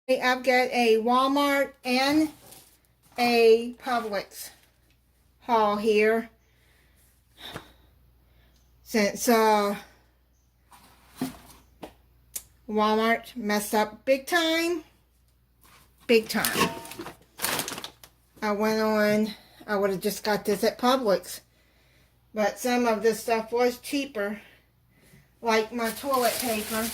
I've got a Walmart and a Publix haul here. Since Walmart messed up big time. I would have just got this at Publix. But some of this stuff was cheaper. Like my toilet paper.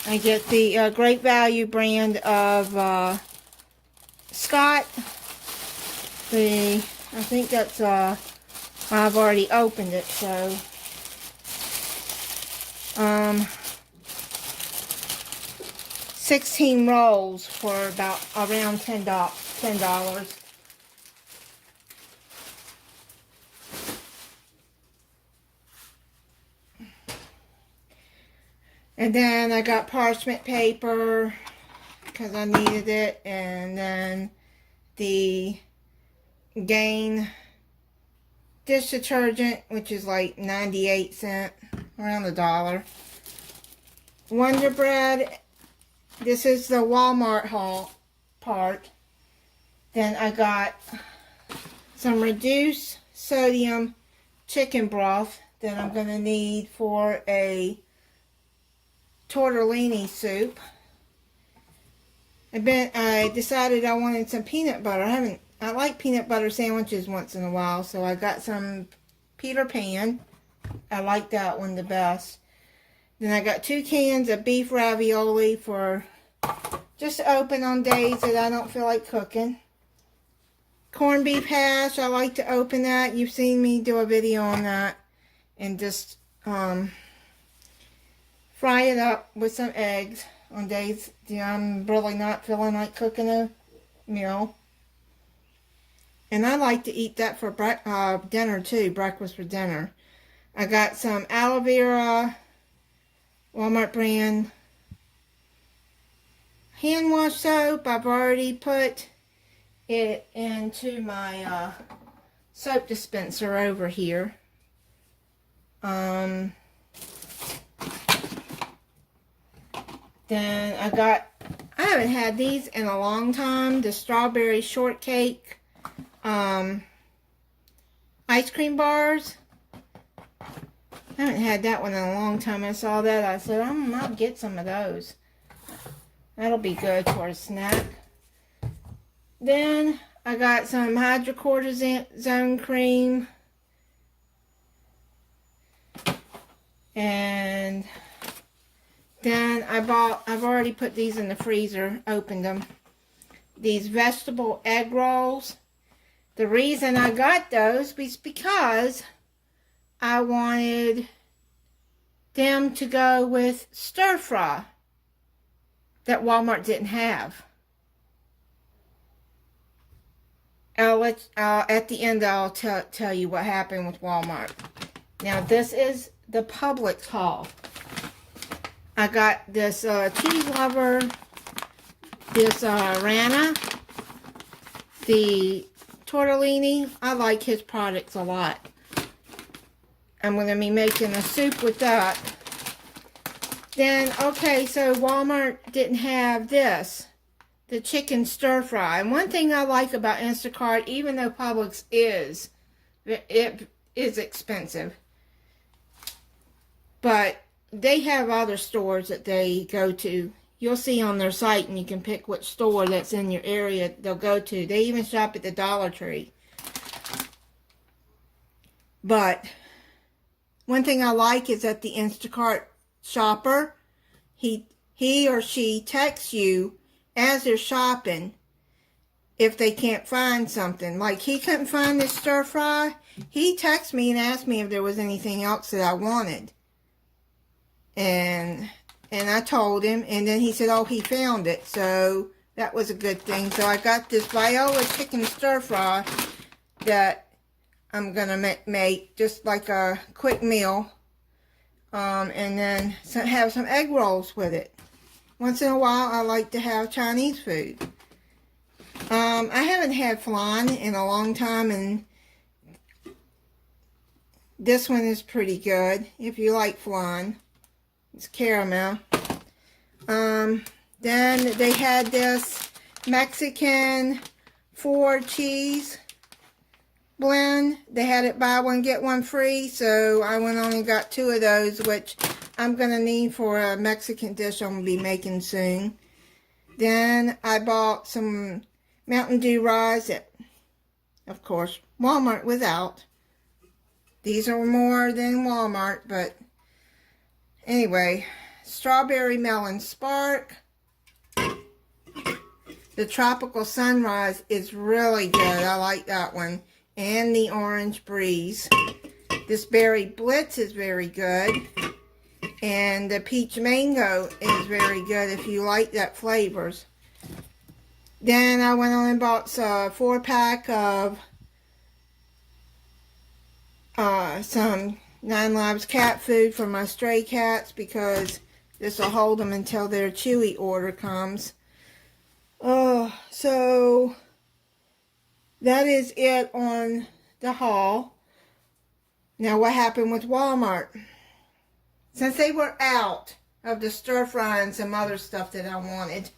I get the Great Value brand of Scott. I think that's, I've already opened it, so, 16 rolls for around $10. And then I got parchment paper because I needed it, and then the Gain dish detergent, which is like 98 cents, around $1. Wonder Bread, this is the Walmart haul part. Then I got some reduced sodium chicken broth that I'm going to need for a tortellini soup. I decided I wanted some peanut butter. I like peanut butter sandwiches once in a while, so I got some Peter Pan. I like that one the best. Then I got 2 cans of beef ravioli for just to open on days that I don't feel like cooking. Corned beef hash, I like to open that. You've seen me do a video on that. And just fry it up with some eggs on days that I'm really not feeling like cooking a meal. And I like to eat that for dinner too, breakfast for dinner. I got some Aloe Vera, Walmart brand hand wash soap. I've already put it into my soap dispenser over here. Then I haven't had these in a long time, the strawberry shortcake ice cream bars. I haven't had that one in a long time. I saw that. I said, I'll get some of those. That'll be good for a snack. Then I got some hydrocortisone cream. And then I've already put these in the freezer, opened them. These vegetable egg rolls. The reason I got those was because I wanted them to go with stir fry that Walmart didn't have. At the end, I'll tell you what happened with Walmart. Now, this is the Publix haul. I got this cheese lover, this Rana, the tortellini. I like his products a lot. I'm going to be making a soup with that. Then, okay, so Walmart didn't have this, the chicken stir fry. And one thing I like about Instacart, even though Publix is expensive, but they have other stores that they go to. You'll see on their site, and you can pick which store that's in your area they'll go to. They even shop at the Dollar Tree. But one thing I like is that the Instacart shopper, he or she texts you as they're shopping if they can't find something. Like, he couldn't find this stir fry. He texted me and asked me if there was anything else that I wanted. And I told him, and then he said, oh, he found it. So that was a good thing. So I got this Viola chicken stir fry that I'm going to make just like a quick meal. And then have some egg rolls with it. Once in a while, I like to have Chinese food. I haven't had flan in a long time, and this one is pretty good if you like flan. It's caramel. Then they had this Mexican 4 cheese blend. They had it buy one get one free, so I went on and got 2 of those, which I'm gonna need for a Mexican dish I'm gonna be making soon. Then I bought some Mountain Dew Rise at, of course, Walmart was out. These are more than Walmart, but anyway, Strawberry Melon Spark. The Tropical Sunrise is really good. I like that one. And the Orange Breeze. This Berry Blitz is very good. And the Peach Mango is very good if you like that flavors. Then I went on and bought a 4-pack of some 9 Lives cat food for my stray cats, because this will hold them until their Chewy order comes. So that is it on the haul. Now what happened with Walmart? Since they were out of the stir fry and some other stuff that I wanted,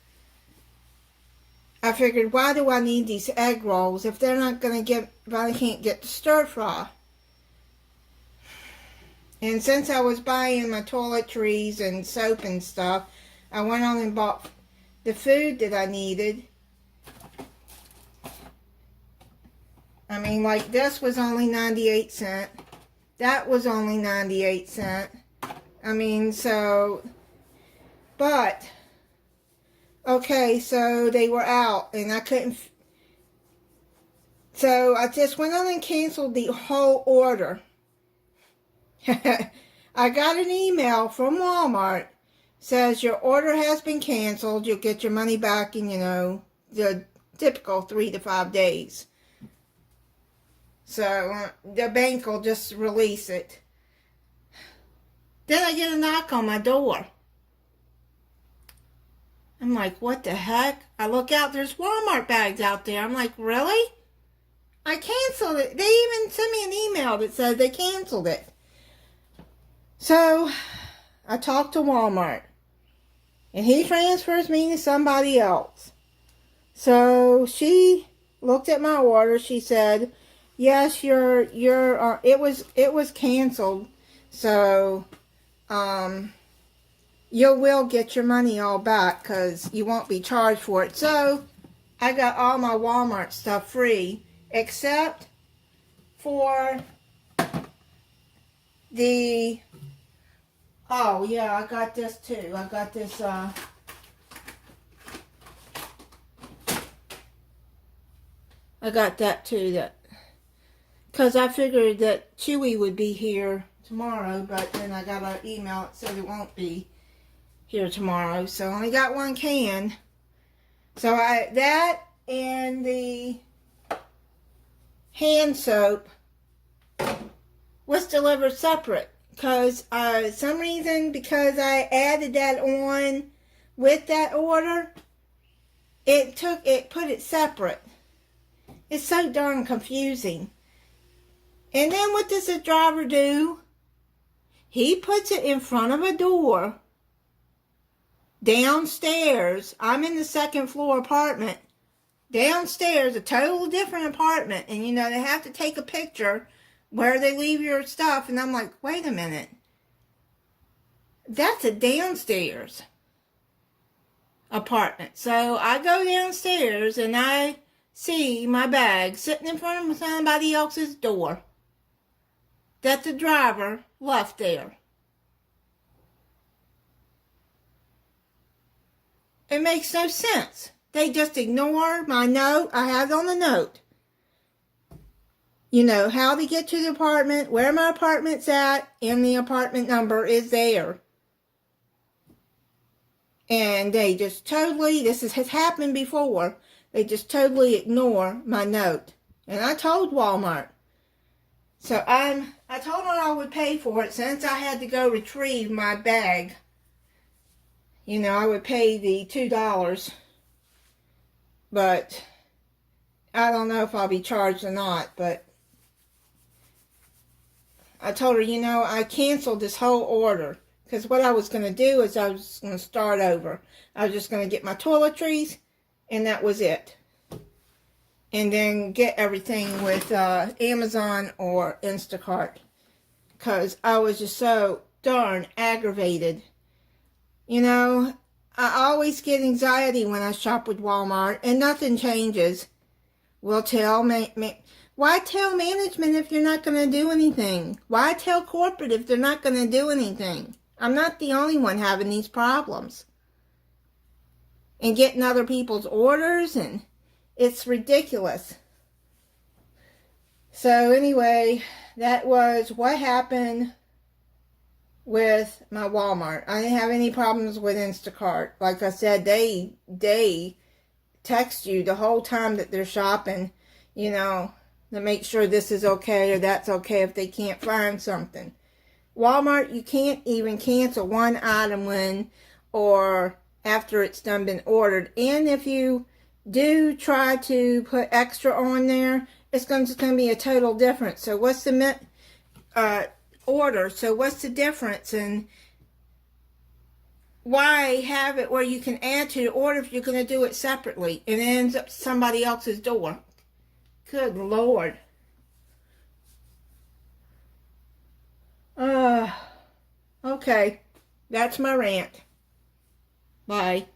I figured, why do I need these egg rolls if they're not going to get, if I can't get the stir fry? And since I was buying my toiletries and soap and stuff, I went on and bought the food that I needed. I mean, like this was only 98 cents. That was only 98 cents. I mean, so, but, okay, so they were out and I couldn't, so I just went on and canceled the whole order. I got an email from Walmart, says your order has been canceled. You'll get your money back in, you know, the typical 3 to 5 days. So the bank will just release it. Then I get a knock on my door. I'm like, what the heck? I look out, there's Walmart bags out there. I'm like, really? I canceled it. They even sent me an email that says they canceled it. So I talked to Walmart, and he transfers me to somebody else. So she looked at my order. She said, yes, it was canceled. So you will get your money all back because you won't be charged for it. So I got all my Walmart stuff free, except for the, oh yeah, I got this too. I got this, I got that too, that, because I figured that Chewy would be here tomorrow, but then I got an email that said it won't be here tomorrow, so I only got 1 can. So that and the hand soap was delivered separate, because some reason, because I added that on with that order, it put it separate. It's so darn confusing. And then what does the driver do? He puts it in front of a door downstairs. I'm in the 2nd floor apartment. Downstairs, a total different apartment. And you know, they have to take a picture where they leave your stuff. And I'm like, wait a minute. That's a downstairs apartment. So I go downstairs and I see my bag sitting in front of somebody else's door that the driver left there. It makes no sense. They just ignore my note. I have it on the note. You know, how to get to the apartment, where my apartment's at, and the apartment number is there. And they just totally, this has happened before, they just totally ignore my note. And I told Walmart. So I told them I would pay for it since I had to go retrieve my bag. You know, I would pay the $2. But I don't know if I'll be charged or not. But I told her, you know, I canceled this whole order Because what I was going to do is I was going to start over. I was just going to get my toiletries, and that was it. And then get everything with Amazon or Instacart. Because I was just so darn aggravated. You know, I always get anxiety when I shop with Walmart, and nothing changes. Well, why tell management if you're not going to do anything? Why tell corporate if they're not going to do anything? I'm not the only one having these problems. And getting other people's orders, and it's ridiculous. So anyway, that was what happened with my Walmart. I didn't have any problems with Instacart. Like I said, they text you the whole time that they're shopping, you know, to make sure this is okay or that's okay if they can't find something. Walmart, you can't even cancel one item when or after it's done been ordered. And if you do try to put extra on there, it's going to be a total difference. So what's the order? So what's the difference? And why have it where you can add to the order if you're going to do it separately and it ends up somebody else's door? Good Lord. Okay, that's my rant. Bye.